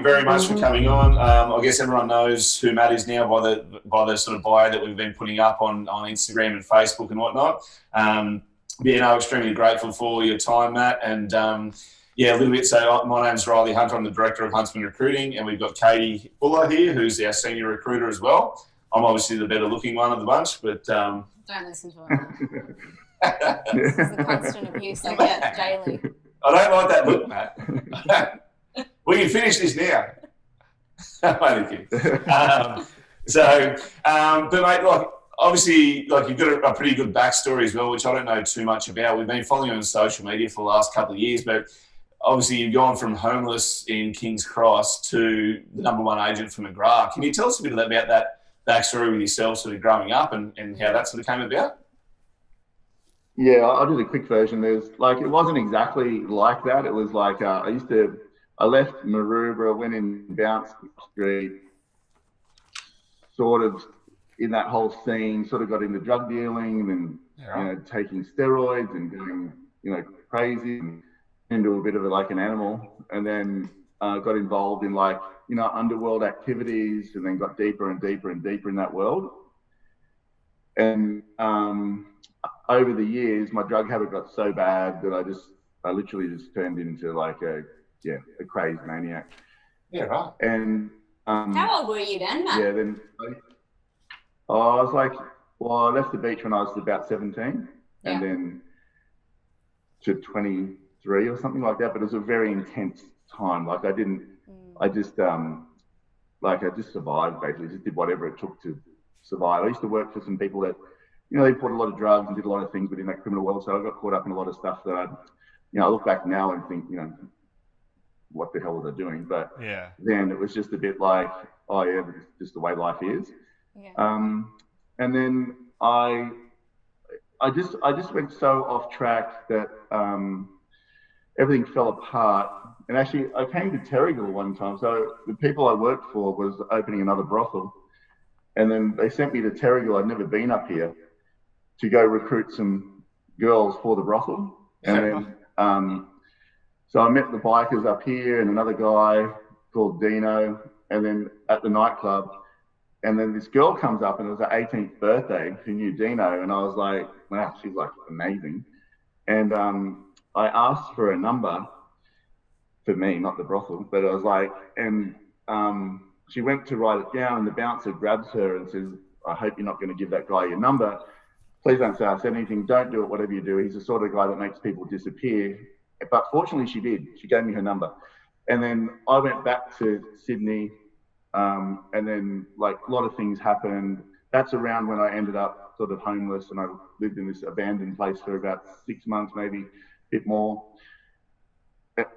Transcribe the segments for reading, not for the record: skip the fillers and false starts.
very much for coming on. I guess everyone knows who Matt is now by the sort of bio that we've been putting up on Instagram and Facebook and whatnot. Extremely grateful for your time, Matt. And a little bit. So my name's Riley Hunter. I'm the Director of Huntsman Recruiting, and we've got Katie Fuller here, who's our Senior Recruiter as well. I'm obviously the better looking one of the bunch, but... Don't listen to it. This is the constant abuse I get daily. I don't like that look, Matt. We can finish this now. I'm only kidding. But mate, obviously, you've got a pretty good backstory as well, which I don't know too much about. We've been following you on social media for the last couple of years, but obviously you've gone from homeless in King's Cross to the #1 agent for McGrath. Can you tell us a bit about that backstory with yourself, sort of growing up and how that sort of came about? Yeah, I'll do the quick version. It wasn't exactly like that. It was like, I left Maroubra, went in Bounce Street, sort of in that whole scene, sort of got into drug dealing and, taking steroids and going, crazy and into a bit of an animal. And then got involved in underworld activities and then got deeper and deeper and deeper in that world. And, over the years, my drug habit got so bad that I literally just turned into a crazed maniac. Yeah, right. And how old were you then, Matt? Yeah, then I was I left the beach when I was about 17, and then to 23 or something like that. But it was a very intense time. I just survived basically. Just did whatever it took to survive. I used to work for some people that, they bought a lot of drugs and did a lot of things within that criminal world. So I got caught up in a lot of stuff that I look back now and think, what the hell was I doing? But then it was just a bit like, oh yeah, this is just the way life is. Yeah. And then I just went so off track that everything fell apart. And actually, I came to Terrigal one time. So the people I worked for was opening another brothel. And then they sent me to Terrigal. I'd never been up here to go recruit some girls for the brothel. And then, so I met the bikers up here and another guy called Dino, and then at the nightclub. And then this girl comes up and it was her 18th birthday who knew Dino. And I was like, wow, she's amazing. And I asked for a number for me, not the brothel, but I was she went to write it down and the bouncer grabs her and says, I hope you're not going to give that guy your number. Please don't say I said anything. Don't do it, whatever you do. He's the sort of guy that makes people disappear. But fortunately she did. She gave me her number. And then I went back to Sydney and then a lot of things happened. That's around when I ended up sort of homeless and I lived in this abandoned place for about 6 months, maybe a bit more.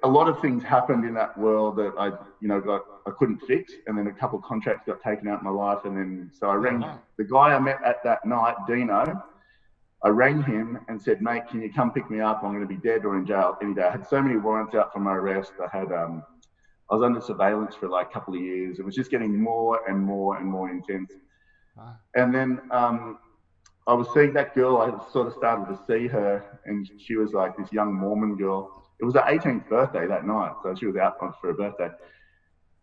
A lot of things happened in that world that I couldn't fix, and then a couple of contracts got taken out of my life, and then so I rang the guy I met at that night, Dino. I rang him and said, mate, can you come pick me up? I'm going to be dead or in jail any day. I had so many warrants out for my arrest. I was under surveillance for a couple of years. It was just getting more and more and more intense. Wow. And then I was seeing that girl. I sort of started to see her, and she was this young Mormon girl. It was her 18th birthday that night, so she was out for her birthday.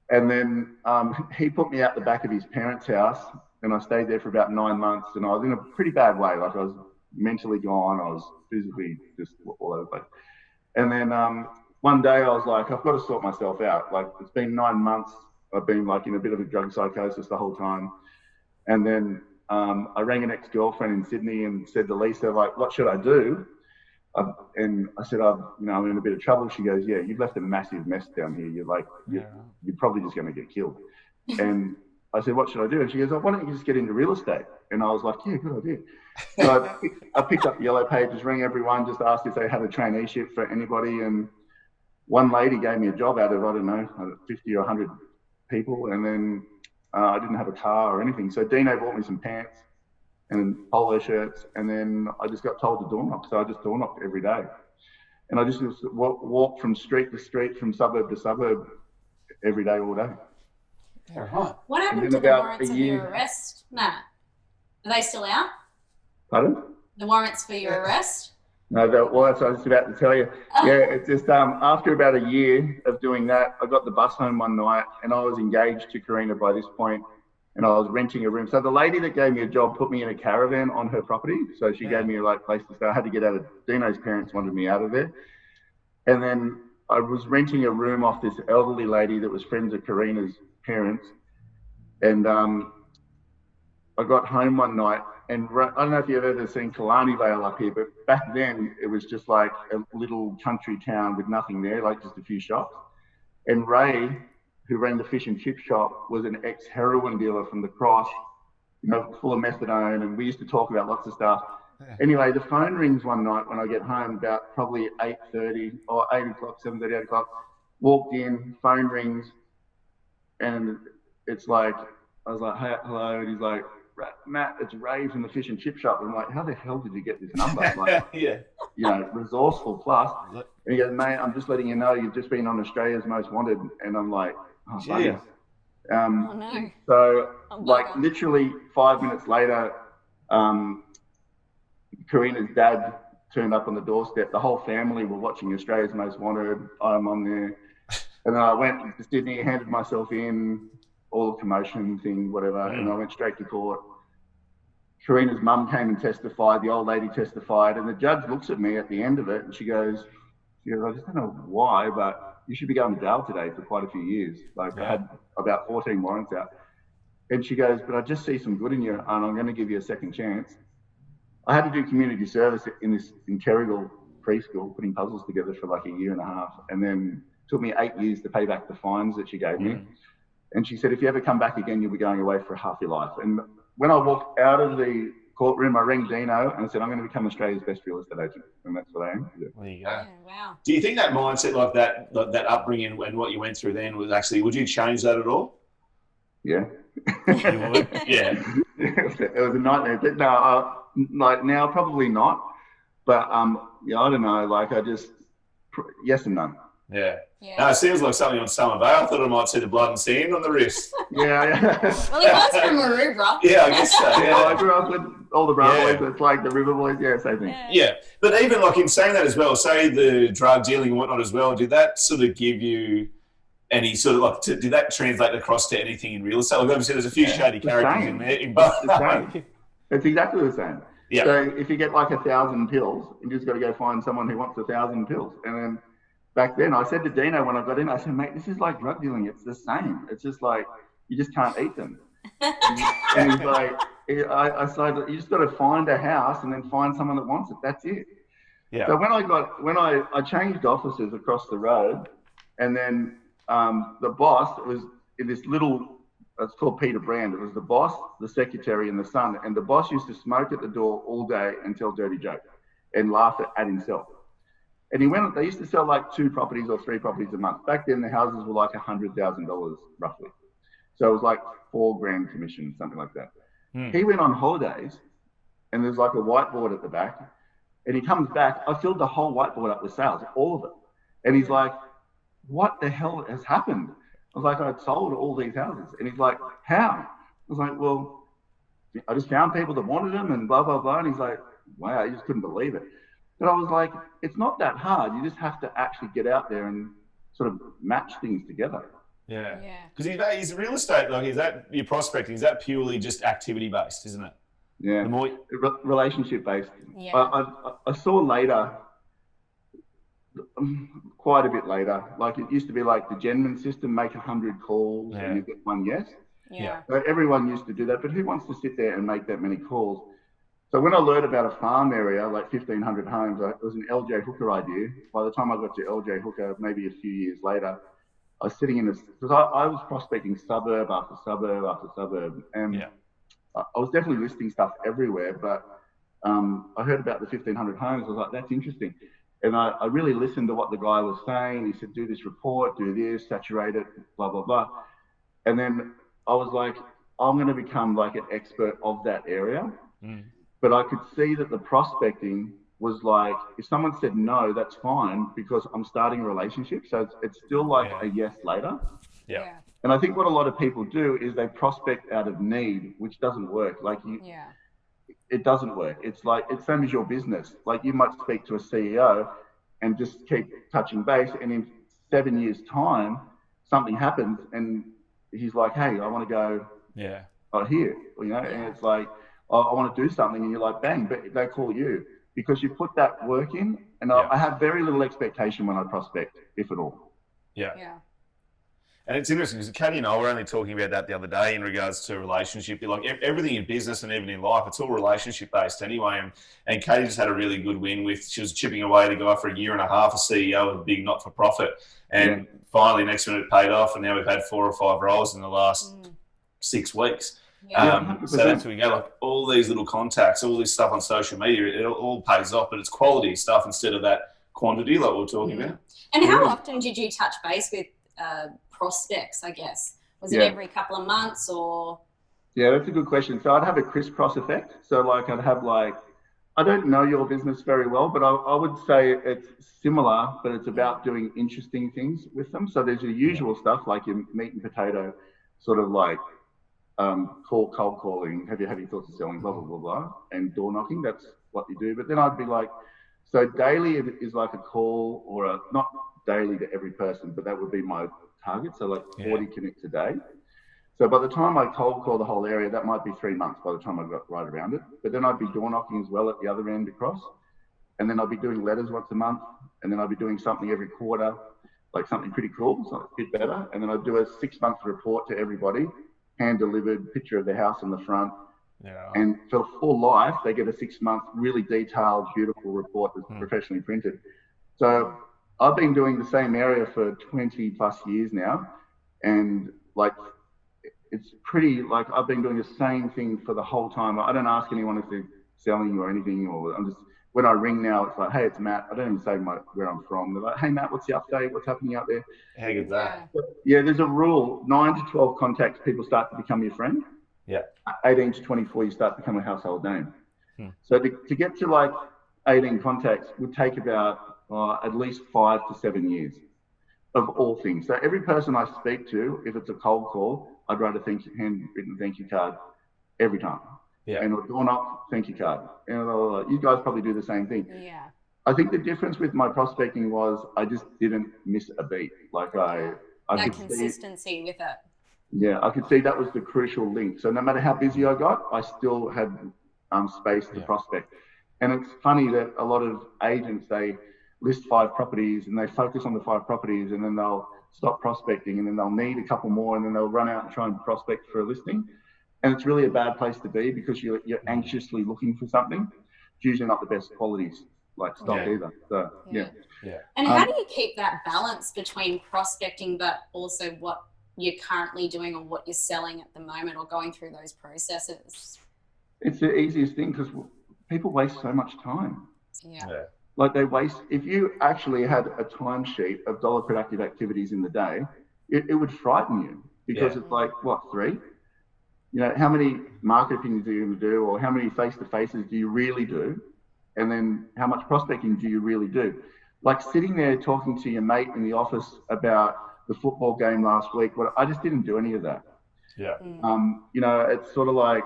And then he put me out the back of his parents' house, and I stayed there for about 9 months, and I was in a pretty bad way. I was mentally gone. I was physically just all over the place. And then one day I was like, I've got to sort myself out. It's been 9 months. I've been in a bit of a drug psychosis the whole time. And then I rang an ex-girlfriend in Sydney and said to Lisa, what should I do? And I said, I'm in a bit of trouble. She goes, yeah, you've left a massive mess down here. You're probably just going to get killed. And I said, what should I do? And she goes, why don't you just get into real estate? And I was like, yeah, good idea. So I picked up the Yellow Pages, rang everyone, just asked if they had a traineeship for anybody. And one lady gave me a job out of, 50 or 100 people. And then I didn't have a car or anything. So Dino bought me some pants and polo shirts, and then I just got told to door knock. So I just door knocked every day. And I just walked from street to street, from suburb to suburb, every day, all day. Yeah. What happened to the warrants of your arrest, Matt? Are they still out? Pardon? The warrants for your arrest? No, well, that's what I was just about to tell you. Yeah, it's just after about a year of doing that, I got the bus home one night, and I was engaged to Karina by this point, and I was renting a room. So the lady that gave me a job put me in a caravan on her property. So she gave me a place to stay. I had to get out of Dino's parents wanted me out of there, and then I was renting a room off this elderly lady that was friends of Karina's parents, and I got home one night, and I don't know if you've ever seen Killarney Vale up here, but back then it was just like a little country town with nothing there, like just a few shops. And Ray, who ran the fish and chip shop, was an ex-heroin dealer from the Cross, full of methadone, and we used to talk about lots of stuff. Yeah. Anyway, the phone rings one night when I get home, about probably 8:30 or 8 o'clock, 7:30, 8 o'clock. Walked in, phone rings, and it's like, I was like, hey, hello, and he's like, Matt, it's Ray from the fish and chip shop. And I'm like, how the hell did you get this number? Like, resourceful plus. And he goes, mate, I'm just letting you know you've just been on Australia's Most Wanted. And I'm like, oh, buddy. Oh, no. So, literally 5 minutes later, Karina's dad turned up on the doorstep. The whole family were watching Australia's Most Wanted. I'm on there. And then I went to Sydney, handed myself in, all the commotion thing, whatever, and I went straight to court. Karina's mum came and testified, the old lady testified, and the judge looks at me at the end of it and she goes, I just don't know why, but you should be going to jail today for quite a few years. I had about 14 warrants out. And she goes, but I just see some good in you and I'm going to give you a second chance. I had to do community service in Terrigal preschool, putting puzzles together for like a year and a half, and then it took me 8 years to pay back the fines that she gave me. And she said, if you ever come back again, you'll be going away for half your life. And when I walked out of the courtroom, I rang Dino and I said, I'm going to become Australia's best real estate agent. And that's what I am. There you go. Oh, wow. Do you think that mindset, like that upbringing and what you went through then was actually, would you change that at all? Yeah. You would? Yeah. It was a nightmare. But no, like now, probably not. But I don't know. Yes and no. Yeah. No, it seems like something on Summer Bay. I thought I might see the blood and sand on the wrist. Yeah. Well, he was from Maroubra. Yeah, I guess so. Yeah, I grew up with all the Brown boys. It's like the River Boys. Yeah, same thing. Yeah. But even like in saying that as well, say the drug dealing and whatnot as well, did that sort of give you any sort of did that translate across to anything in real estate? Like obviously there's a few shady characters in there. It's exactly the same. Yeah. So if you get like 1,000 pills, you just got to go find someone who wants 1,000 pills. And then back then, I said to Dino when I got in, I said, mate, this is like drug dealing. It's the same. It's just like, you just can't eat them. And he's like, I said, you just got to find a house and then find someone that wants it. That's it. Yeah. So when I changed offices across the road, and then the boss was in this little, it's called Peter Brand. It was the boss, the secretary, and the son. And the boss used to smoke at the door all day and tell dirty jokes and laugh at himself. And they used to sell like 2 properties or 3 properties a month. Back then, the houses were like $100,000 roughly. So it was like $4,000 commission, something like that. He went on holidays and there's like a whiteboard at the back. And he comes back, I filled the whole whiteboard up with sales, all of it. And he's like, what the hell has happened? I was like, I sold all these houses. And he's like, how? I was like, well, I just found people that wanted them and blah, blah, blah. And he's like, wow, he just couldn't believe it. But I was like, it's not that hard. You just have to actually get out there and sort of match things together. Yeah. Because is real estate, like, is that your prospecting? Is that purely just activity based, isn't it? Yeah. Relationship based. Yeah. I saw later, quite a bit later, like it used to be like the Genman system, make 100 calls and you get 1 yes. Yeah. So everyone used to do that, but who wants to sit there and make that many calls? So when I learned about a farm area, like 1,500 homes, it was an LJ Hooker idea. By the time I got to LJ Hooker, maybe a few years later, I was sitting in because I was prospecting suburb after suburb after suburb. And I was definitely listing stuff everywhere, but I heard about the 1,500 homes. I was like, that's interesting. And I really listened to what the guy was saying. He said, do this report, do this, saturate it, blah, blah, blah. And then I was like, I'm going to become like an expert of that area. But I could see that the prospecting was like, if someone said no, that's fine because I'm starting a relationship. So it's still like a yes later. Yeah. And I think what a lot of people do is they prospect out of need, which doesn't work. Like it doesn't work. It's like, it's same as your business. Like you might speak to a CEO and just keep touching base, and in 7 years' time, something happens, and he's like, "Hey, I want to go here," and it's like, I want to do something, and you're like, bang, but they call you because you put that work in. And I have very little expectation when I prospect, if at all. Yeah. And it's interesting because Katie and I were only talking about that the other day in regards to relationship. Like everything in business and even in life, it's all relationship based anyway. And Katie just had a really good win she was chipping away to go for 1.5 years, a CEO of a big not for profit. And finally, next minute it paid off. And now we've had 4 or 5 roles in the last 6 weeks. So that's where we go, like all these little contacts, all this stuff on social media, it all pays off, but it's quality stuff instead of that quantity like we were talking about. And how often did you touch base with prospects, I guess? Was it every couple of months or? Yeah, that's a good question. So I'd have a crisscross effect. So like I'd have like, I don't know your business very well, but I would say it's similar, but it's about doing interesting things with them. So there's your usual stuff like your meat and potato, sort of like cold calling, have you thoughts of selling, blah, blah, blah, blah, and door knocking. That's what you do. But then I'd be like, so daily is like a call or not daily to every person, but that would be my target. So like 40 connects a day. So by the time I cold call the whole area, that might be 3 months by the time I got right around it. But then I'd be door knocking as well at the other end across. And then I'll be doing letters once a month. And then I'll be doing something every quarter, like something pretty cool, so it's a bit better. And then I'd do a 6-month report to everybody, hand delivered, picture of the house on the front. And for life, they get a 6-month, really detailed, beautiful report that's professionally printed. So I've been doing the same area for 20 plus years now. And like, it's pretty, like I've been doing the same thing for the whole time. I don't ask anyone if they're selling or anything, or I'm just, when I ring now, it's like, hey, it's Matt. I don't even say where I'm from. They're like, hey, Matt, what's the update? What's happening out there? How good's that? Yeah, there's a rule, 9 to 12 contacts, people start to become your friend. 18 to 24, you start to become a household name. So to get to like 18 contacts would take about at least 5 to 7 years of all things. So every person I speak to, if it's a cold call, I'd write a handwritten thank you card every time. And a door knock thank you card. And you guys probably do the same thing. I think the difference with my prospecting was I just didn't miss a beat. Like I that could consistency with it. Yeah, I could see that was the crucial link. So no matter how busy I got, I still had space to prospect. And it's funny that a lot of agents, they list 5 properties and they focus on the 5 properties, and then they'll stop prospecting, and then they'll need a couple more, and then they'll run out and try and prospect for a listing. And it's really a bad place to be because you're anxiously looking for something. It's usually not the best quality like stock either. So And how do you keep that balance between prospecting but also what you're currently doing or what you're selling at the moment or going through those processes? It's the easiest thing because people waste so much time. Like they waste, if you actually had a timesheet of dollar productive activities in the day, it would frighten you because it's like, what, 3? You know, how many market opinions are you going to do, or how many face-to-faces do you really do? And then how much prospecting do you really do? Like sitting there talking to your mate in the office about the football game last week, well, I just didn't do any of that. You know, it's sort of like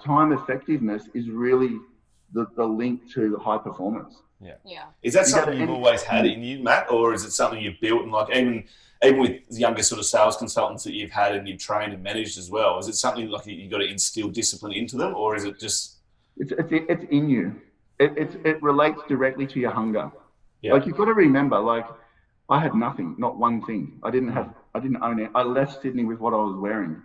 time effectiveness is really the link to high performance. Is that something you've always had in you, Matt, or is it something you've built? And like even with younger sort of sales consultants that you've had and you've trained and managed as well, is it something like you've got to instill discipline into them, or is it just? It's in you. It relates directly to your hunger. Like you've got to remember, like I had nothing, not one thing. I didn't own it. I left Sydney with what I was wearing.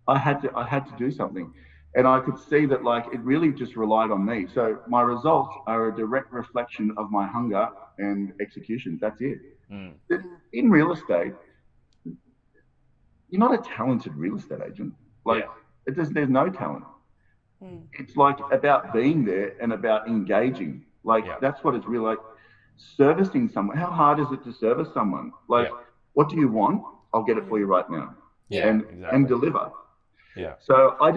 I had to do something. And I could see that like it really just relied on me. So my results are a direct reflection of my hunger and execution. That's it. In real estate, you're not a talented real estate agent. Like there's no talent. It's like about being there and about engaging. Like that's what it's really like. Servicing someone. How hard is it to service someone? Like, what do you want? I'll get it for you right now. And deliver. So I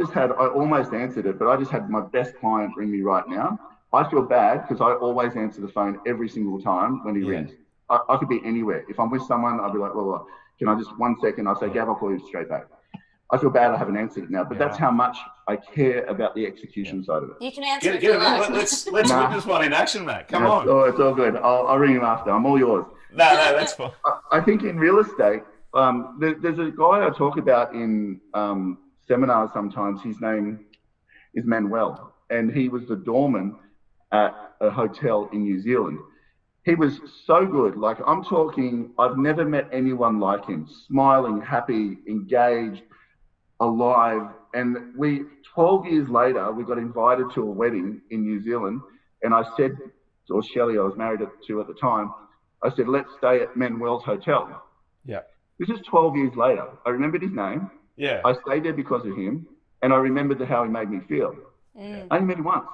almost answered it, but I just had my best client ring me right now. I feel bad because I always answer the phone every single time when he rings. I could be anywhere. If I'm with someone, I'll be like, well, can I just 1 second? I'll say, Gav, I'll call you straight back. I feel bad I haven't answered it now, but that's how much I care about the execution side of it. You can answer it. Get it. Let's witness one in action, Matt. Come on. It's all good. I'll ring him after. I'm all yours. No, that's fine. I think in real estate, there's a guy I talk about in seminars sometimes. His name is Manuel, and he was the doorman at a hotel in New Zealand. He was so good. Like, I'm talking, I've never met anyone like him. Smiling, happy, engaged, alive. And 12 years later, we got invited to a wedding in New Zealand. And I said, or Shelley, I was married to at the time, I said, let's stay at Manuel's hotel. Yeah. This is 12 years later. I remembered his name. Yeah. I stayed there because of him. And I remembered how he made me feel. I only met him once.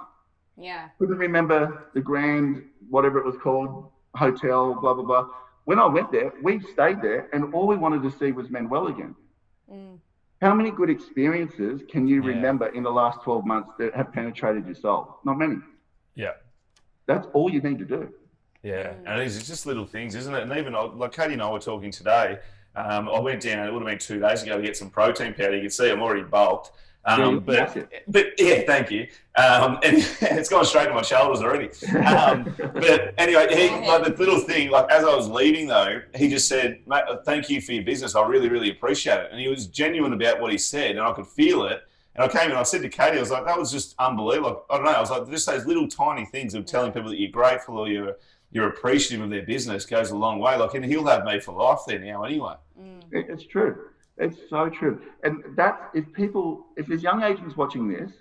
Yeah. Couldn't remember the grand, whatever it was called, hotel, blah, blah, blah. When I went there, we stayed there, and all we wanted to see was Manuel again. How many good experiences can you remember in the last 12 months that have penetrated your soul? Not many. Yeah. That's all you need to do. Yeah, and it's just little things, isn't it? And even like Katie and I were talking today. I went down, it would have been 2 days ago, to get some protein powder. You can see I'm already bulked. But yeah, thank you. And it's gone straight to my shoulders already. But anyway, the little thing, like as I was leaving though, he just said, "Mate, thank you for your business. I really, really appreciate it." And he was genuine about what he said, and I could feel it. And I came in and I said to Katie, I was like, that was just unbelievable. Like, I don't know. I was like, just those little tiny things of telling people that you're grateful or you're appreciative of their business goes a long way. Like, and he'll have me for life there now anyway. It's true. It's so true. And that, if there's young agents watching this,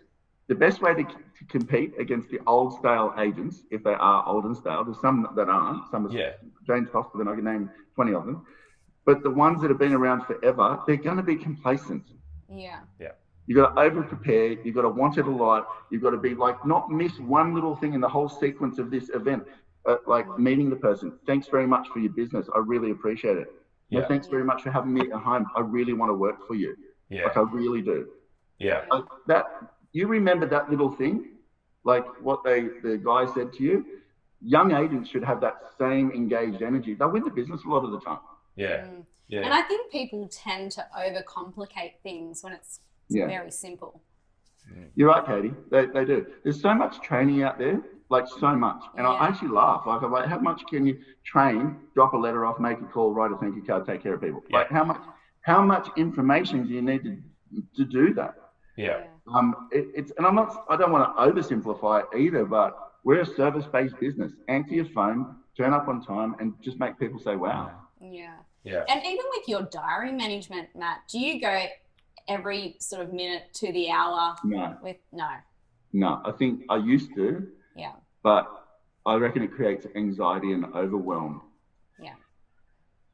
the best way to compete against the old style agents, if they are old and stale, there's some that aren't, some are James Foster, and I can name 20 of them, but the ones that have been around forever, they're going to be complacent. Yeah. You've got to over prepare, you've got to want it a lot, you've got to be like, not miss one little thing in the whole sequence of this event, like meeting the person. Thanks very much for your business. I really appreciate it. Yeah. Thanks very much for having me at home. I really want to work for you. Yeah. Like, I really do. Yeah. You remember that little thing, like what the guy said to you. Young agents should have that same engaged energy. They'll win the business a lot of the time. Yeah. Yeah. And I think people tend to overcomplicate things when it's very simple. You're right, Katie. They do. There's so much training out there, like so much. And I actually laugh. Like, I'm like, how much can you train, drop a letter off, make a call, write a thank you card, take care of people? Yeah. Like, how much information do you need to do that? Yeah. And I don't want to oversimplify it either, but we're a service-based business. Answer your phone, turn up on time, and just make people say, wow. Yeah. Yeah. And even with your diary management, Matt, do you go every sort of minute to the hour? No. No. I think I used to. Yeah. But I reckon it creates anxiety and overwhelm. Yeah.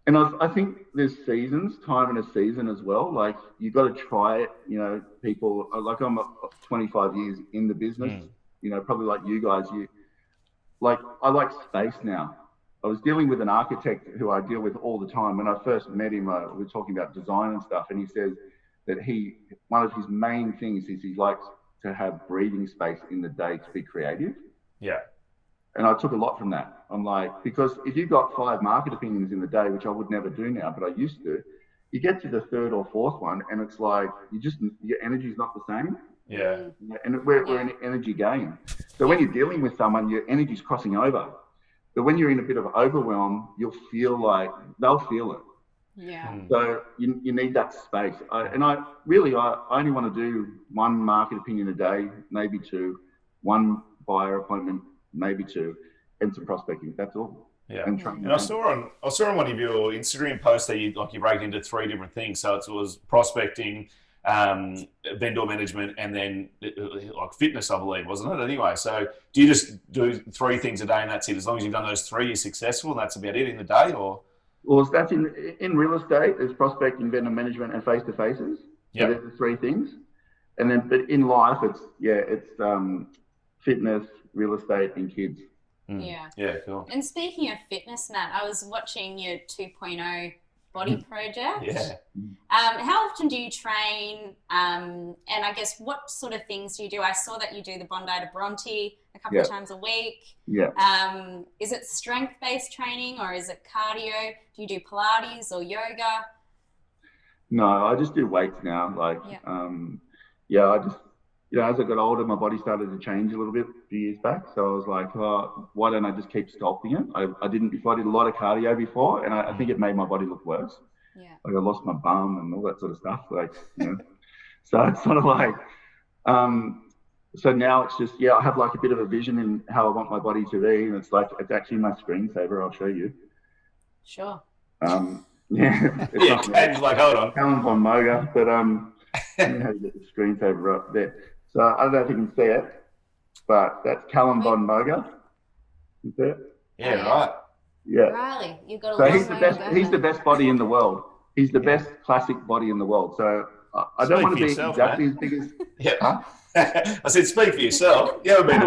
And I think there's seasons, time in a season as well. Like, you've got to try it. You know, people, like, I'm 25 years in the business, you know, probably like you guys, I like space now. I was dealing with an architect who I deal with all the time. When I first met him, we were talking about design and stuff, and he says that one of his main things is he likes to have breathing space in the day to be creative. Yeah. And I took a lot from that. I'm like, because if you've got 5 market opinions in the day, which I would never do now, but I used to, you get to the 3rd or 4th one, and it's like, your energy's not the same. Yeah. And we're in an energy game. So when you're dealing with someone, your energy's crossing over. But when you're in a bit of overwhelm, you'll feel like they'll feel it. Yeah. So you need that space. I only want to do 1 market opinion a day, maybe 2, 1 buyer appointment, maybe 2, and some prospecting. That's all. Yeah. And I saw on one of your Instagram posts that you break it into 3 different things. So it was prospecting, vendor management, and then like fitness, I believe, wasn't it? Anyway, so do you just do 3 things a day and that's it? As long as you've done those 3, you're successful, and that's about it in the day, or? Well, that's in real estate. There's prospecting, vendor management, and face-to-faces. Yeah. So there's the 3 things. And then, but in life, it's fitness, real estate, and kids. Yeah. Yeah, cool. And speaking of fitness, Matt, I was watching your 2.0 body project. Yeah. How often do you train? And I guess what sort of things do you do? I saw that you do the Bondi to Bronte a couple of times a week. Yeah. Is it strength-based training or is it cardio? Do you do Pilates or yoga? No, I just do weights now. Like, I just, as I got older, my body started to change a little bit a few years back. So I was like, oh, why don't I just keep sculpting it? I didn't before. I did a lot of cardio before, and I think it made my body look worse. Yeah. Like I lost my bum and all that sort of stuff. Like, so it's sort of like, so now it's just, I have like a bit of a vision in how I want my body to be. And it's like, it's actually my screensaver. I'll show you. Sure. It's like, hold on. Callum von Moga, but let me have you get the screensaver up there. So I don't know if you can see it, but that's Callum von Moga. You see it? Yeah, right. Yeah. Riley, you've got a So long he's the way best. to go, He's man. the best body in the world. He's the best classic body in the world. So I don't want to be yourself, exactly as big as. Yeah. Huh? I said, speak for yourself. You haven't been to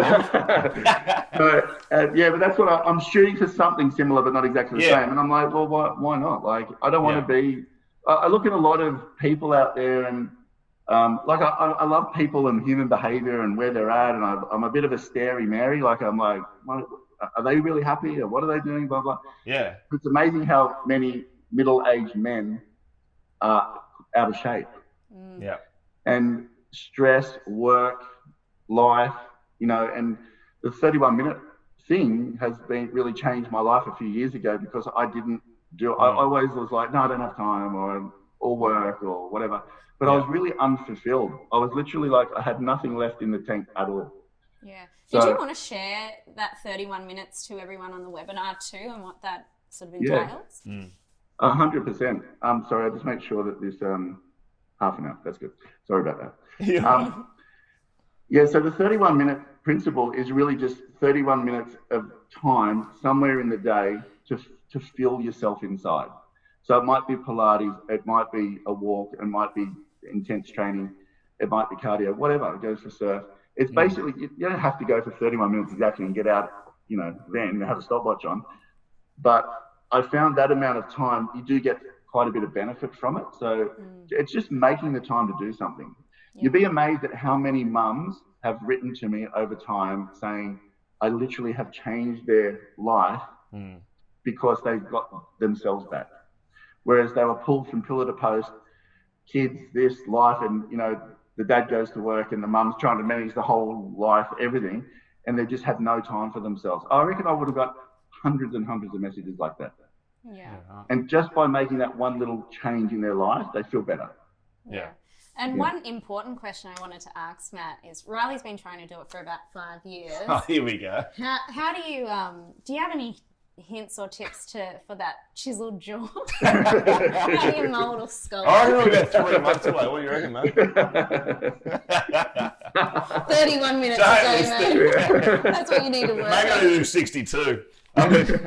But that's what I'm shooting for, something similar, but not exactly the same. And I'm like, well, why not? Like, I don't want to be. I look at a lot of people out there, and I love people and human behavior and where they're at, and I'm a bit of a starey Mary. Like, I'm like, are they really happy, or what are they doing? Blah blah. Yeah. It's amazing how many middle-aged men are out of shape. Yeah. And stress, work, life, and the 31-minute thing has really changed my life a few years ago, because I didn't do, I always was like, no, I don't have time, or work or whatever. But I was really unfulfilled. I was literally like, I had nothing left in the tank at all. Yeah. Did you want to share that 31 minutes to everyone on the webinar too, and what that sort of entails? 100%. Sorry, I'll just make sure that this half an hour. That's good. Sorry about that. So the 31-minute principle is really just 31 minutes of time somewhere in the day to fill yourself inside. So it might be Pilates, it might be a walk, it might be intense training, it might be cardio, whatever. It goes for surf. It's basically, you don't have to go for 31 minutes exactly and get out, then have a stopwatch on. But I found that amount of time, you do get quite a bit of benefit from it. So it's just making the time to do something. You'd be amazed at how many mums have written to me over time saying, I literally have changed their life because they've got themselves back. Whereas they were pulled from pillar to post, kids, this, life, and, the dad goes to work and the mum's trying to manage the whole life, everything, and they just had no time for themselves. I reckon I would have got hundreds and hundreds of messages like that. Yeah. And just by making that one little change in their life, they feel better. Yeah. And one important question I wanted to ask Matt is, Riley's been trying to do it for about 5 years. Oh, here we go. How do you have any hints or tips for that chiseled jaw? How do you mold or sculpt? I reckon we're about 3 months away. What do you reckon, mate? 31 minutes a day, mate. That's what you need to work. Maybe I do 62. Funny. Jesus.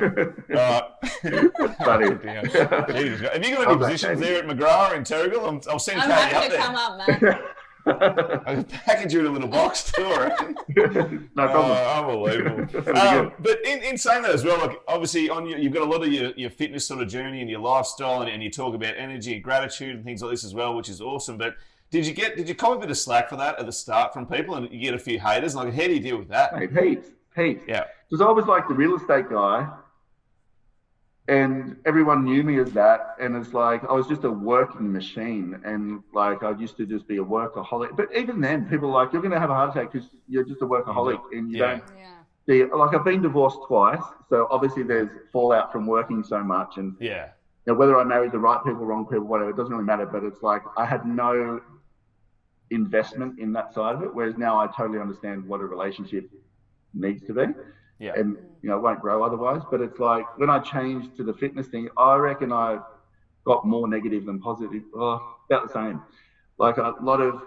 Have you got any positions there at McGrath in Terrigal? I'll send I'm Katie happy up to there. come up, mate. I'll package you in a little box too, I reckon. No problem. Unbelievable. But in saying that as well, like obviously you've got a lot of your fitness sort of journey and your lifestyle, and you talk about energy and gratitude and things like this as well, which is awesome. But did you cop a bit of slack for that at the start from people, and you get a few haters? Like, how do you deal with that? Hey, heaps. Yeah. Because I was like the real estate guy, and everyone knew me as that, and it's like I was just a working machine, and like I used to just be a workaholic. But even then, people were like, you're going to have a heart attack because you're just a workaholic, and you don't. Yeah. Like I've been divorced twice, so obviously there's fallout from working so much, and whether I married the right people, wrong people, whatever, it doesn't really matter. But it's like I had no investment in that side of it, whereas now I totally understand what a relationship needs to be. Yeah. And it won't grow otherwise. But it's like when I changed to the fitness thing, I reckon I got more negative than positive. About the same. Like a lot of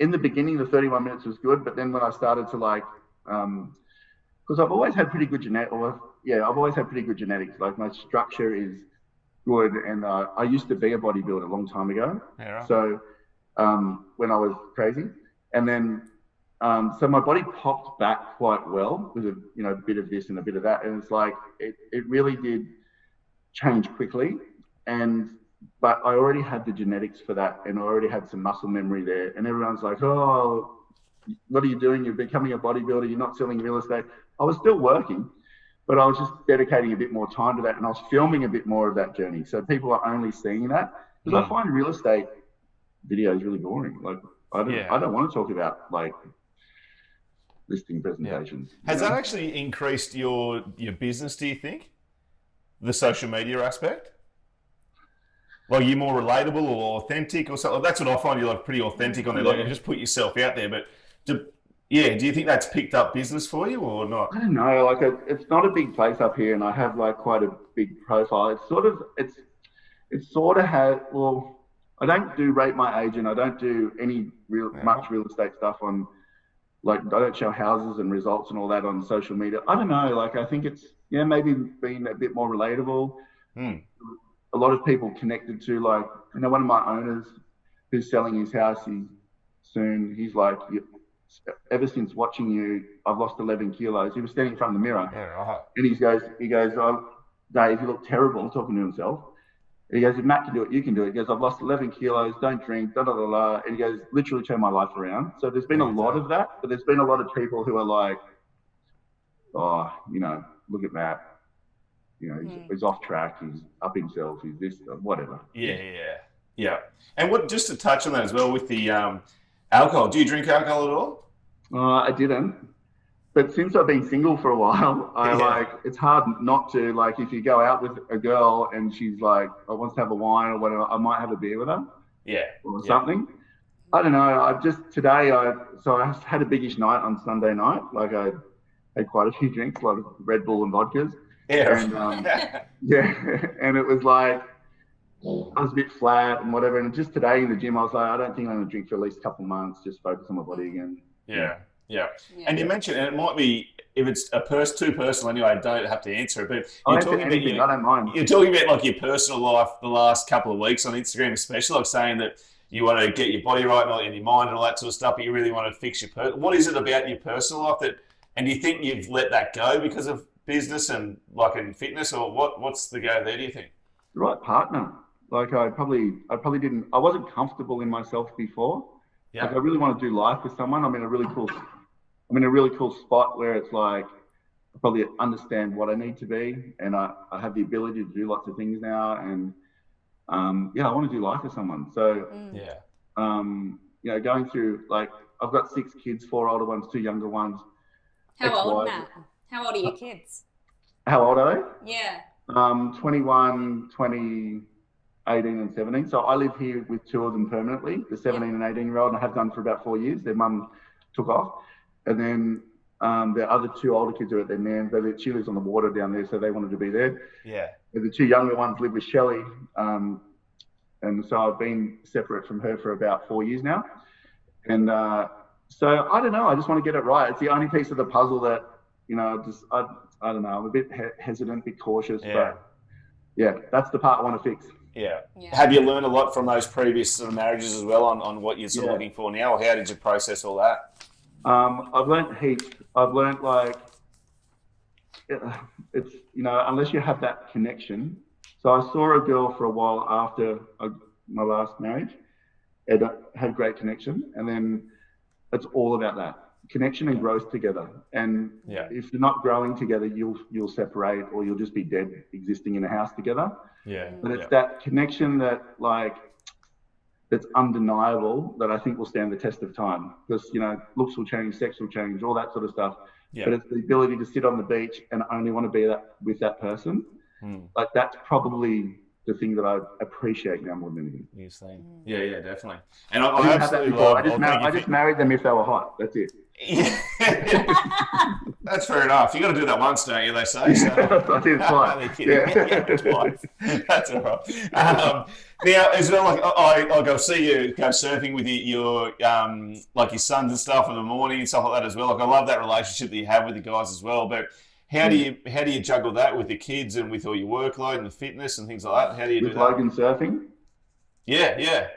in the beginning, the 31 minutes was good, but then when I started to because I've always had pretty good genetics. I've always had pretty good genetics. Like my structure is good, and I used to be a bodybuilder a long time ago. Yeah, right. So when I was crazy, and then. So my body popped back quite well with a bit of this and a bit of that, and it's like it really did change quickly. But I already had the genetics for that, and I already had some muscle memory there. And everyone's like, "Oh, what are you doing? You're becoming a bodybuilder. You're not selling real estate." I was still working, but I was just dedicating a bit more time to that, and I was filming a bit more of that journey. So people are only seeing that, because I find real estate videos really boring. Like I don't want to talk about like listing presentations. Has that actually increased your business, do you think? The social media aspect? Like you're more relatable or authentic or something? That's what I find. You're like pretty authentic on there. Like you just put yourself out there. But do you think that's picked up business for you or not? I don't know. Like it's not a big place up here, and I have like quite a big profile. It's sort of has. Well, I don't do rate my agent. I don't do any much real estate stuff on. Like I don't show houses and results and all that on social media. I don't know. Like I think it's maybe being a bit more relatable. A lot of people connected to, like, one of my owners who's selling his house. He's like, ever since watching you, I've lost 11 kilos. He was standing in front of the mirror, and he goes, oh, Dave, you look terrible, talking to himself. And he goes, if Matt can do it, you can do it. He goes, I've lost 11 kilos, don't drink, da da da da. And he goes, literally turned my life around. So there's been a lot of that, but there's been a lot of people who are like, oh, look at Matt. He's off track, he's up himself, he's this, whatever. Yeah. And just to touch on that as well with the alcohol, do you drink alcohol at all? I didn't. But since I've been single for a while, it's hard not to. Like, if you go out with a girl and she's like, I want to have a wine or whatever, I might have a beer with her. Or something. I don't know. Today I had a biggish night on Sunday night. Like I had quite a few drinks, a lot of Red Bull and vodkas. And and it was like I was a bit flat and whatever. And just today in the gym, I was like, I don't think I'm going to drink for at least a couple of months. Just focus on my body again. Yeah. And you mentioned, and it might be, if it's too personal anyway, I don't have to answer it. But I don't mind. You're talking about like your personal life the last couple of weeks on Instagram, especially, like saying that you want to get your body right and your mind and all that sort of stuff, but you really want to fix what is it about your personal life and do you think you've let that go because of business and like in fitness, or what's the go there, do you think? The right partner. Like I probably I wasn't comfortable in myself before. Like I really want to do life with someone. I'm in a really cool spot where it's like I probably understand what I need to be, and I have the ability to do lots of things now, and I want to do life with someone. So going through, like, I've got 6 kids, 4 older ones, 2 younger ones. How old, Matt? How old are your kids? How old are they? Yeah. 21, 20, 18 and 17. So I live here with 2 of them permanently, the 17 and 18-year-old, and I have done for about 4 years. Their mum took off. And then the other 2 older kids are at their nan's. She lives on the water down there, so they wanted to be there. Yeah. And the 2 younger ones live with Shelley. And so I've been separate from her for about 4 years now. And so I don't know. I just want to get it right. It's the only piece of the puzzle that, I don't know. I'm a bit hesitant, a bit cautious. But that's the part I want to fix. Yeah. Have you learned a lot from those previous sort of marriages as well on what you're sort of looking for now, or how did you process all that? I've learned heaps. I've learned, like, it's, unless you have that connection. So I saw a girl for a while after my last marriage and had great connection. And then it's all about that connection and growth together. And if you're not growing together, you'll separate, or you'll just be dead existing in a house together. But it's that connection that, like, that's undeniable, that I think will stand the test of time, because looks will change, sex will change, all that sort of stuff. But it's the ability to sit on the beach and only want to be with that person. Like, that's probably the thing that I appreciate now more than anything. You're saying, yeah, definitely. And I didn't have that before. I just married them if they were hot. That's it. That's fair enough. You got to do that once, don't you? They say. So. I did it twice. Twice. That's all right. Now, as well, like I go see you go surfing with your like your sons and stuff in the morning and stuff like that as well. Like, I love that relationship that you have with the guys as well. But how do you juggle that with the kids and with all your workload and the fitness and things like that? How do you do that? Logan surfing? Yeah.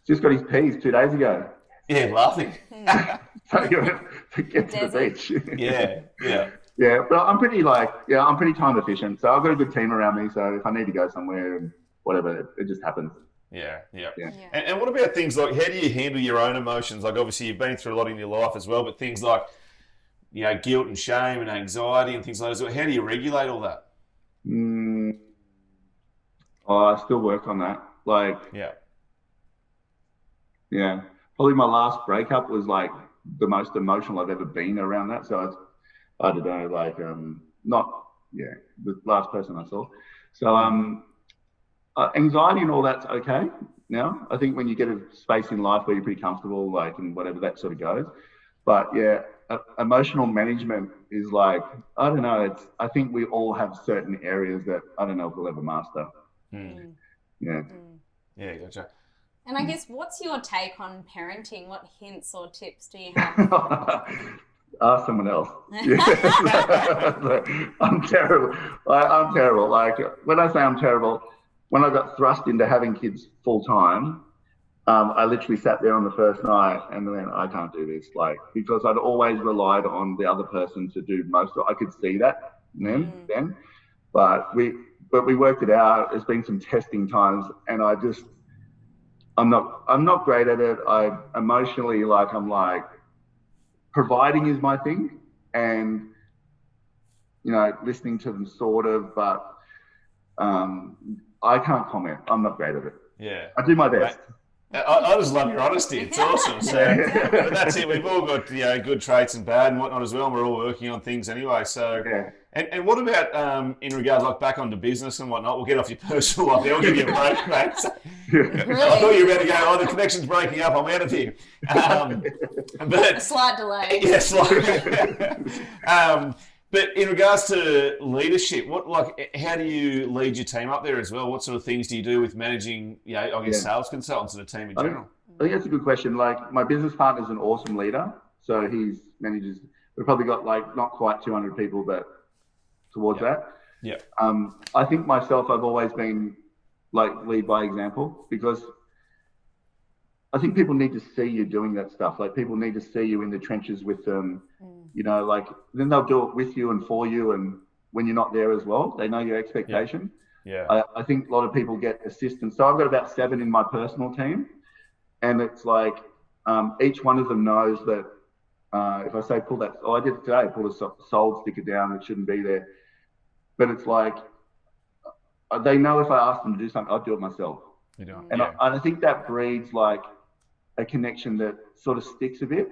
Just got his P's 2 days ago. Yeah, laughing. So to get to the beach. Yeah, but I'm pretty time efficient. So I've got a good team around me. So if I need to go somewhere and whatever, it just happens. Yeah. And what about things like, how do you handle your own emotions? Like, obviously you've been through a lot in your life as well, but things like guilt and shame and anxiety and things like that. How do you regulate all that? I still work on that. Like, Yeah. yeah, probably my last breakup was like the most emotional I've ever been around that. So I don't know, like, the last person I saw. So, anxiety and all that's okay now. I think when you get a space in life where you're pretty comfortable, like, and whatever that sort of goes. But yeah, emotional management is like, I don't know. I think we all have certain areas that I don't know if we'll ever master. Yeah. Yeah, gotcha. And I guess, what's your take on parenting? What hints or tips do you have? Ask someone else. Yeah. I'm terrible. I'm terrible. Like, when I say I'm terrible, when I got thrust into having kids full time, I literally sat there on the first night and then I can't do this, like, because I'd always relied on the other person to do most of it. I could see that then, but we worked it out. There's been some testing times, and I'm not great at it. I emotionally, like, I'm like, providing is my thing, and listening to them sort of, but I can't comment. I'm not great at it. Yeah, I do my best. I just love your honesty. It's awesome. So that's it. We've all got good traits and bad and whatnot as well. And we're all working on things anyway. So yeah. And what about in regards, like, back onto business and whatnot? We'll get off your personal life. We'll give you a break, mate. So, Really? I thought you were about to go, the connection's breaking up. I'm out of here. But a slight delay. Yeah, but in regards to leadership, how do you lead your team up there as well? What sort of things do you do with managing, sales consultants and a team in general? I think that's a good question. Like, my business partner's an awesome leader. So he manages, we've probably got like not quite 200 people, but towards that. Yeah. I think myself, I've always been like lead by example, because I think people need to see you doing that stuff. Like, people need to see you in the trenches with them, like, then they'll do it with you and for you. And when you're not there as well, they know your expectation. Yeah. I think a lot of people get assistance. So I've got about 7 in my personal team, and it's like, each one of them knows that if I say pull that, I did it today, pull a sold sticker down, it shouldn't be there. But it's like, they know if I ask them to do something, I'll do it myself. You do. And I think that breeds like a connection that sort of sticks a bit.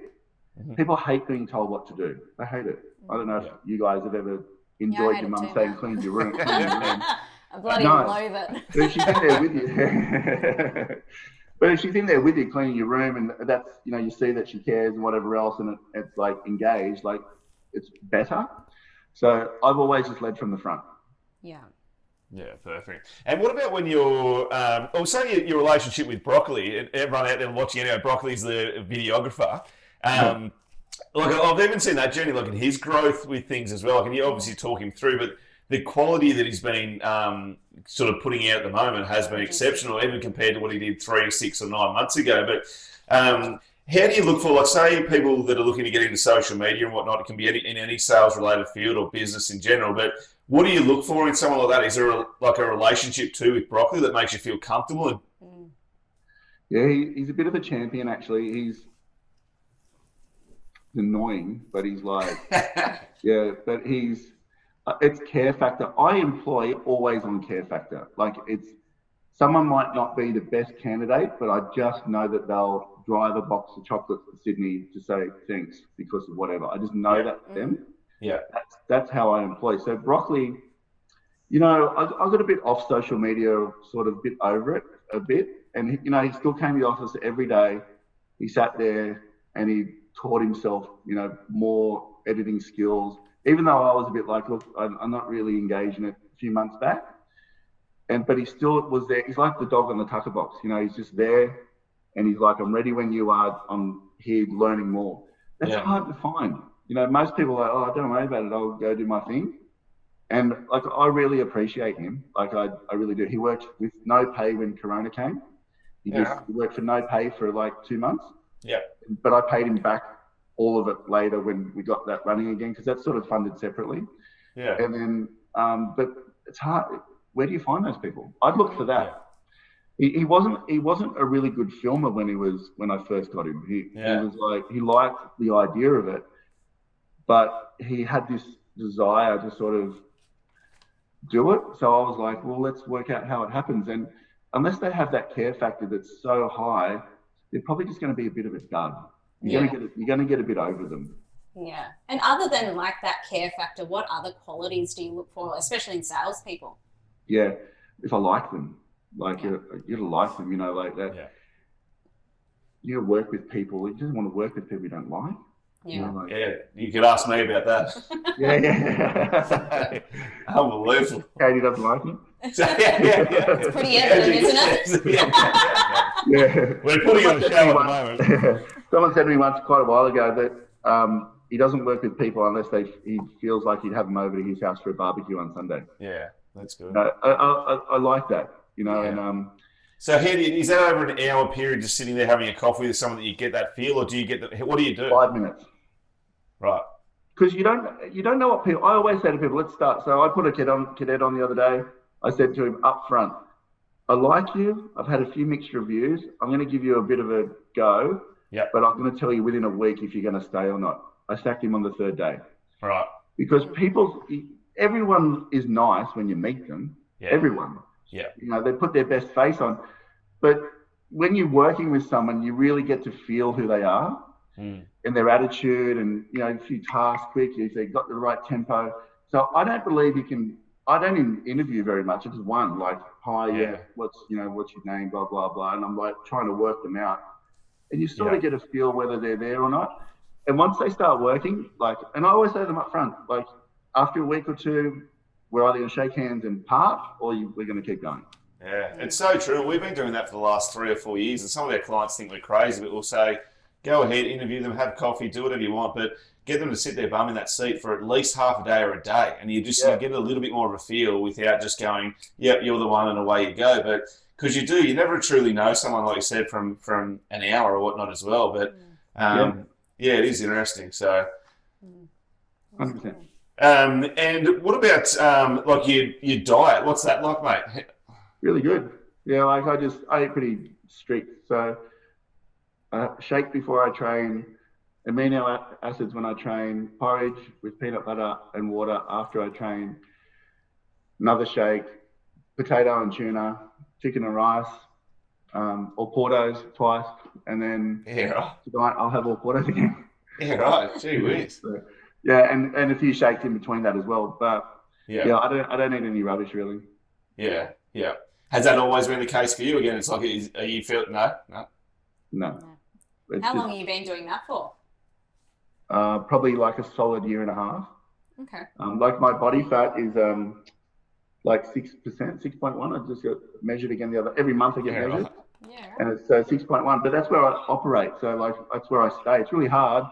People hate being told what to do. They hate it. I don't know if you guys have ever enjoyed your mum saying clean your room. I bloody loathe it. But she's in there with you. But if she's in there with you cleaning your room, and that's, you see that she cares and whatever else, and it's like engaged, like, it's better. So I've always just led from the front. Yeah. Yeah, perfect. And what about when you're, say your relationship with Broccoli, everyone out there watching, Broccoli's the videographer. Like, I've even seen that journey, like, in his growth with things as well. Like, and you obviously talk him through, but the quality that he's been sort of putting out at the moment has been exceptional, even compared to what he did 3, 6 or 9 months ago. But how do you look for, like, say, people that are looking to get into social media and whatnot? It can be in any sales-related field or business in general, but what do you look for in someone like that? Is there a relationship too with Broccoli that makes you feel comfortable? Yeah, he's a bit of a champion, actually. He's annoying, but he's like, but it's care factor. I employ always on care factor. Like, someone might not be the best candidate, but I just know that they'll drive a box of chocolates to Sydney to say thanks because of whatever. I just know that's them. Yeah. That's how I employ. So Broccoli, I got a bit off social media, sort of bit over it a bit. And, he still came to the office every day. He sat there and he taught himself, more editing skills, even though I was a bit like, look, I'm not really engaged in it a few months back. But he still was there. He's like the dog on the tucker box. He's just there. And he's like, I'm ready when you are. I'm here learning more. That's hard to find. Most people are like, oh, don't worry about it. I'll go do my thing. And like, I really appreciate him. Like, I really do. He worked with no pay when Corona came. He worked for no pay for like 2 months. Yeah. But I paid him back all of it later when we got that running again, because that's sort of funded separately. Yeah. And then, but it's hard. Where do you find those people? I'd look for that. He wasn't a really good filmer when I first got him. He was like, he liked the idea of it, but he had this desire to sort of do it. So I was like, well, let's work out how it happens. And unless they have that care factor that's so high, they're probably just going to be a bit of a dud. You're going to get a bit over them. Yeah. And other than like that care factor, what other qualities do you look for, especially in salespeople? Yeah, if I like them, like you like them, like that. Yeah. You work with people. You just want to work with people you don't like. Yeah. You could ask me about that. Yeah. Unbelievable. Katie doesn't like me. It's pretty evident, isn't it? Yeah. We're putting on the show at the moment. Someone said to me once, quite a while ago, that he doesn't work with people unless he feels like he'd have them over to his house for a barbecue on Sunday. Yeah, that's good. I like that, and so is that over an hour period just sitting there having a coffee with someone that you get that feel, or do you get what do you do? 5 minutes. Right. Because you don't know what people. I always say to people, let's start. So I put a cadet on the other day. I said to him up front, I like you. I've had a few mixed reviews. I'm going to give you a bit of a go. Yeah. But I'm going to tell you within a week if you're going to stay or not. I sacked him on the 3rd day. Right. Because everyone is nice when you meet them. Yeah. Everyone. Yeah. They put their best face on. But when you're working with someone, you really get to feel who they are and their attitude, and if you task quick, if they've got the right tempo. So I don't believe I don't interview very much. It's one, like, hi, what's your name, blah, blah, blah. And I'm like trying to work them out. And you sort of get a feel whether they're there or not. And once they start working, and I always say to them up front, like, after a week or two, we're either going to shake hands and part, or we're going to keep going. Yeah, it's so true. We've been doing that for the last 3 or 4 years, and some of our clients think we're crazy, but we'll say, go ahead, interview them, have coffee, do whatever you want, but get them to sit their bum in that seat for at least half a day or a day, and you just get a little bit more of a feel without just going, yep, you're the one, and away you go. But because you never truly know someone, like you said, from an hour or whatnot as well. But it is interesting. So, 100%. And what about like your diet? What's that like, mate? Really good. Yeah, like I eat pretty strict. So shake before I train, amino acids when I train, porridge with peanut butter and water after I train, another shake, potato and tuna, chicken and rice, or Portos twice, and then tonight I'll have all Portos again. Yeah, right. Gee whiz. So, and a few shakes in between that as well. But I don't eat any rubbish really. Yeah. Has that always been the case for you? Again, it's like, are you feel no? How long have you been doing that for? Probably like a solid year and a half. Okay. Like my body fat is like 6%, 6.1. I just got measured again every month I get measured. Right. Yeah. Right. And it's 6.1, but that's where I operate. So like that's where I stay. It's really hard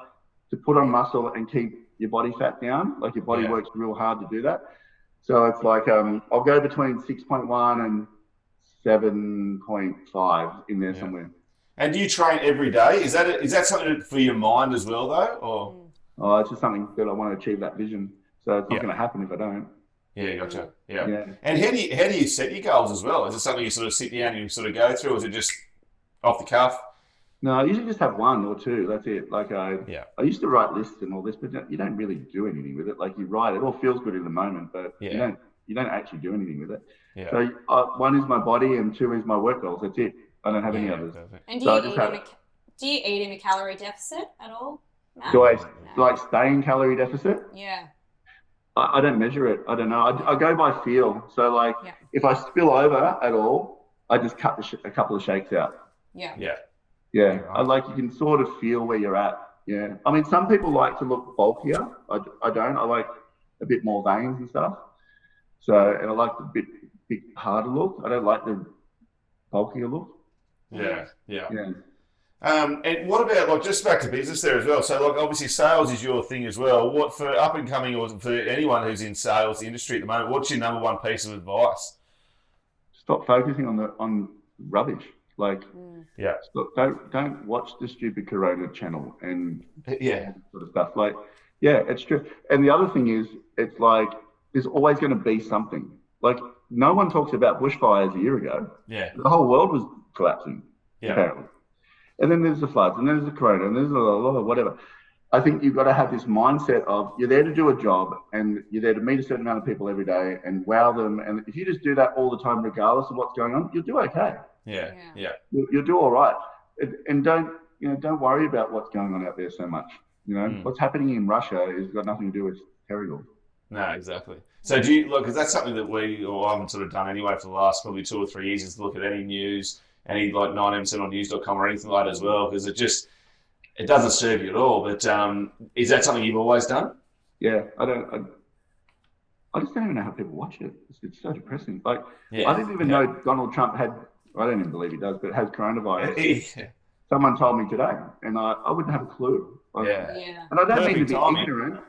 to put on muscle and keep your body fat down. Like your body works real hard to do that. So it's like I'll go between 6.1 and 7.5 in there somewhere. And do you train every day? Is that something for your mind as well, though? Or it's just something that I want to achieve that vision. So it's not going to happen if I don't. Yeah, gotcha. Yeah. And how do you set your goals as well? Is it something you sort of sit down and you sort of go through, or is it just off the cuff? No, I usually just have 1 or 2. That's it. Like I used to write lists and all this, but you don't really do anything with it. Like you write, it all feels good in the moment, but you don't actually do anything with it. Yeah. So 1 is my body and 2 is my work goals. That's it. I don't have any others. Perfect. And do you eat in a calorie deficit at all? No? Do I stay in calorie deficit? Yeah. I don't measure it. I don't know. I go by feel. So like if I spill over at all, I just cut a couple of shakes out. Yeah. Yeah. I like, you can sort of feel where you're at. Yeah. I mean, some people like to look bulkier. I don't. I like a bit more veins and stuff. So, and I like the bit harder look. I don't like the bulkier look. Yeah. And what about, like, just back to business there as well? So, like, obviously sales is your thing as well. What, for up and coming, or for anyone who's in sales industry at the moment, what's your number 1 piece of advice? Stop focusing on rubbish. Like, don't watch the stupid Corona channel and sort of stuff. Like, it's true. And the other thing is, it's like there's always going to be something. Like, no one talks about bushfires a year ago. Yeah, the whole world was collapsing. Apparently. And then there's the floods, and then there's the Corona, and there's a lot of whatever. I think you've got to have this mindset of you're there to do a job and you're there to meet a certain amount of people every day and wow them. And if you just do that all the time, regardless of what's going on, you'll do okay. Yeah. You'll do all right. And don't worry about what's going on out there so much. What's happening in Russia has got nothing to do with Terrigal. No, exactly. So do you look? Because that's something that I haven't sort of done anyway for the last probably 2 or 3 years, is look at any news, any like 9% on news.com or anything like that as well, because it doesn't serve you at all. But is that something you've always done? Yeah, I just don't even know how people watch it. It's so depressing. Like, Yeah. I didn't even know Donald Trump had. I don't even believe he does, but has coronavirus. Someone told me today, and I wouldn't have a clue. And I don't need to be ignorant.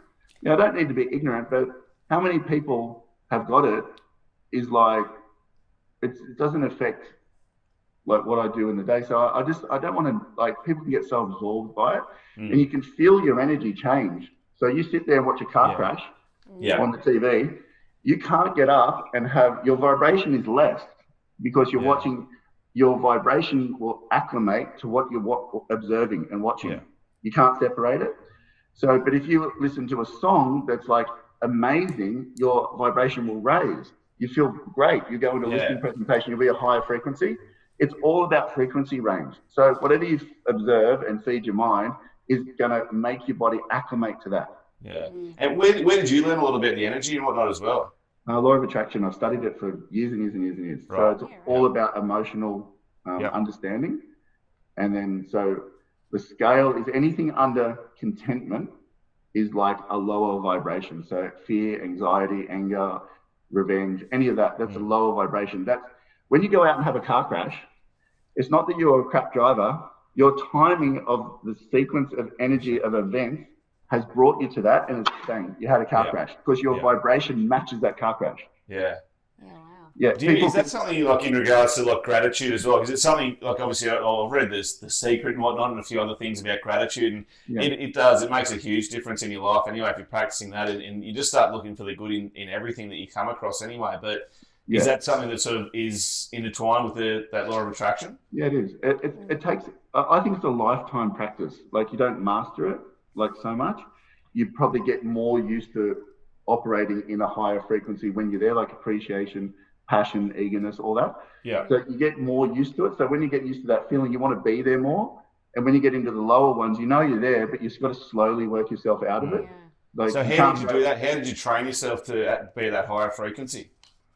Yeah, I don't need to be ignorant, but how many people have got it is like it doesn't affect like what I do in the day. So I don't want to, like, people can get so absorbed by it, and you can feel your energy change. So you sit there and watch a car crash on the TV. You can't get up and have your vibration is less because you're watching. Your vibration will acclimate to what you're observing and watching. Yeah. You can't separate it. So, but if you listen to a song that's like amazing, your vibration will raise. You feel great. You go into a listening presentation, you'll be a higher frequency. It's all about frequency range. So whatever you observe and feed your mind is going to make your body acclimate to that. Yeah. And where did you learn a little bit of the energy and whatnot as well? Law of attraction. I've studied it for years and years and years and years. Right. So it's all about emotional understanding. And then, so the scale is anything under contentment is like a lower vibration. So fear, anxiety, anger, revenge, any of that, that's a lower vibration. That's when you go out and have a car crash, it's not that you're a crap driver. Your timing of the sequence of energy of events has brought you to that, and it's saying you had a car crash because your vibration matches that car crash. Yeah. Yeah. Is that something like in regards to like gratitude as well? Because it's something like obviously I've read this, The Secret and whatnot, and a few other things about gratitude, and it makes a huge difference in your life anyway if you're practicing that, and you just start looking for the good in everything that you come across anyway. But is that something that sort of is intertwined with that law of attraction? Yeah, it is. It takes. I think it's a lifetime practice. Like you don't master it like so much. You probably get more used to operating in a higher frequency when you're there, like appreciation, passion, eagerness, all that. Yeah. So you get more used to it. So when you get used to that feeling, you want to be there more. And when you get into the lower ones, you know you're there, but you've got to slowly work yourself out of it. Like, so how did you do that? How did you train yourself to be at that higher frequency?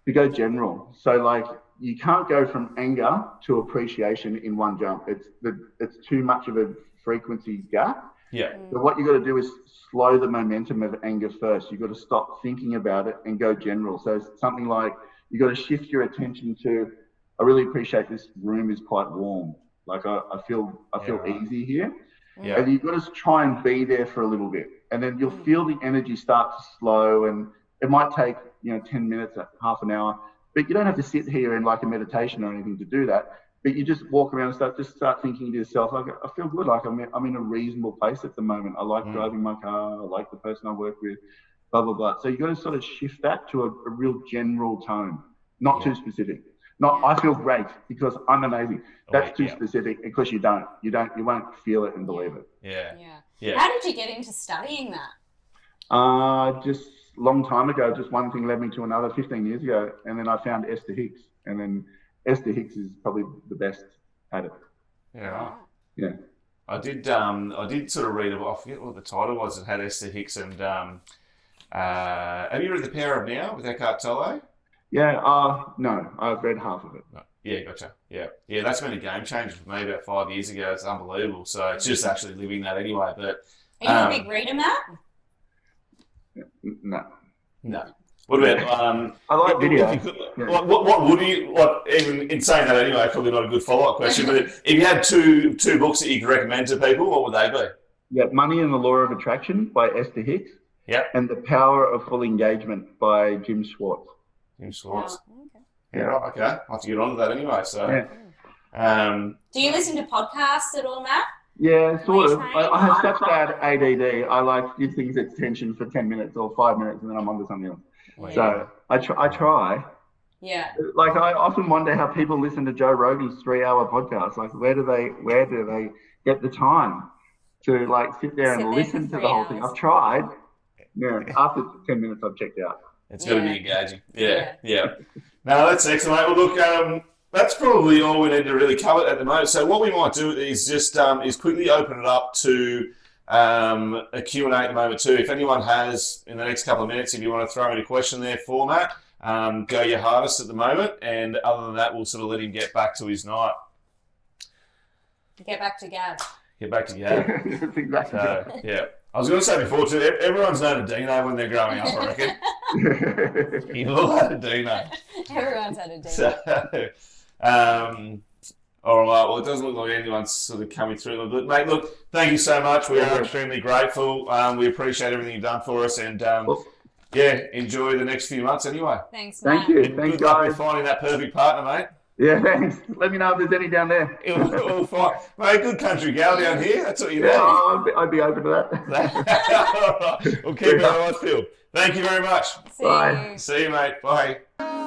To go general. So like you can't go from anger to appreciation in one jump. It's too much of a frequency gap. Yeah. So what you got to do is slow the momentum of anger first. You've got to stop thinking about it and go general. So it's something like you got to shift your attention to, I really appreciate this room is quite warm. Like I feel easy here. Yeah. And you've got to try and be there for a little bit. And then you'll feel the energy start to slow, and it might take, 10 minutes, half an hour, but you don't have to sit here in like a meditation or anything to do that. But you just walk around and start thinking to yourself, like, I feel good. Like I'm in a reasonable place at the moment. I like driving my car. I like the person I work with, blah, blah, blah. So you've got to sort of shift that to a real general tone, not too specific. Not, I feel great because I'm amazing. That's too specific because you won't feel it and believe it. Yeah. How did you get into studying that? Just a long time ago, just one thing led me to another 15 years ago. And then I found Esther Hicks, and then Esther Hicks is probably the best at it. Yeah. Yeah. I did sort of read I forget what the title was. It had Esther Hicks and have you read The Power of Now with Eckhart Tolle? Yeah. No, I've read half of it. Yeah, gotcha. Yeah, that's been a game changer for me about 5 years ago. It's unbelievable. So it's just actually living that anyway. But are you a big reader, Matt? No. What about I like video. What would you like? Even in saying that anyway, probably not a good follow-up question. But if you had two books that you could recommend to people, what would they be? Yeah, Money and the Law of Attraction by Esther Hicks. Yeah. And The Power of Full Engagement by Jim Schwartz. Jim Schwartz. Oh, okay. Yeah. Right, okay. I'll have to get onto that anyway. So. Yeah. Do you listen to podcasts at all, Matt? Yeah, sort of. I have such bad ADD. I like give things attention for 10 minutes or 5 minutes, and then I'm on to something else. Yeah. So I try. Yeah. Like I often wonder how people listen to Joe Rogan's 3-hour podcast. Like where do they get the time? to like sit there Sit and there listen for to the whole thing. 3 hours. I've tried. Yeah, after 10 minutes, I've checked out. It's got to be Yeah. engaging. Yeah. No, that's excellent, mate. Well, look, that's probably all we need to really cover at the moment. So what we might do is just is quickly open it up to a Q&A at the moment too. If anyone has, in the next couple of minutes, if you want to throw in a question there for Matt, go your hardest at the moment. And other than that, we'll sort of let him get back to his night. Get back to Gab. Get back to Gab. That's exactly right. So, yeah. I was going to say before too, everyone's known a Dino when they're growing up, I reckon. You've all had a Dino. Everyone's had a day. So, all right. Well, it doesn't look like anyone's sort of coming through. But, mate, look, thank you so much. We are extremely grateful. We appreciate everything you've done for us. And, enjoy the next few months anyway. Thanks, Matt. Thank you. And Thanks, good luck guys. with finding that perfect partner, mate. Yeah, thanks. Let me know if there's any down there. We'll find, mate, good country gal down here. That's what you need. Yeah, I'd be open to that. All right. We'll keep it on, Phil. Thank you very much. See Bye. you. See you, mate. Bye.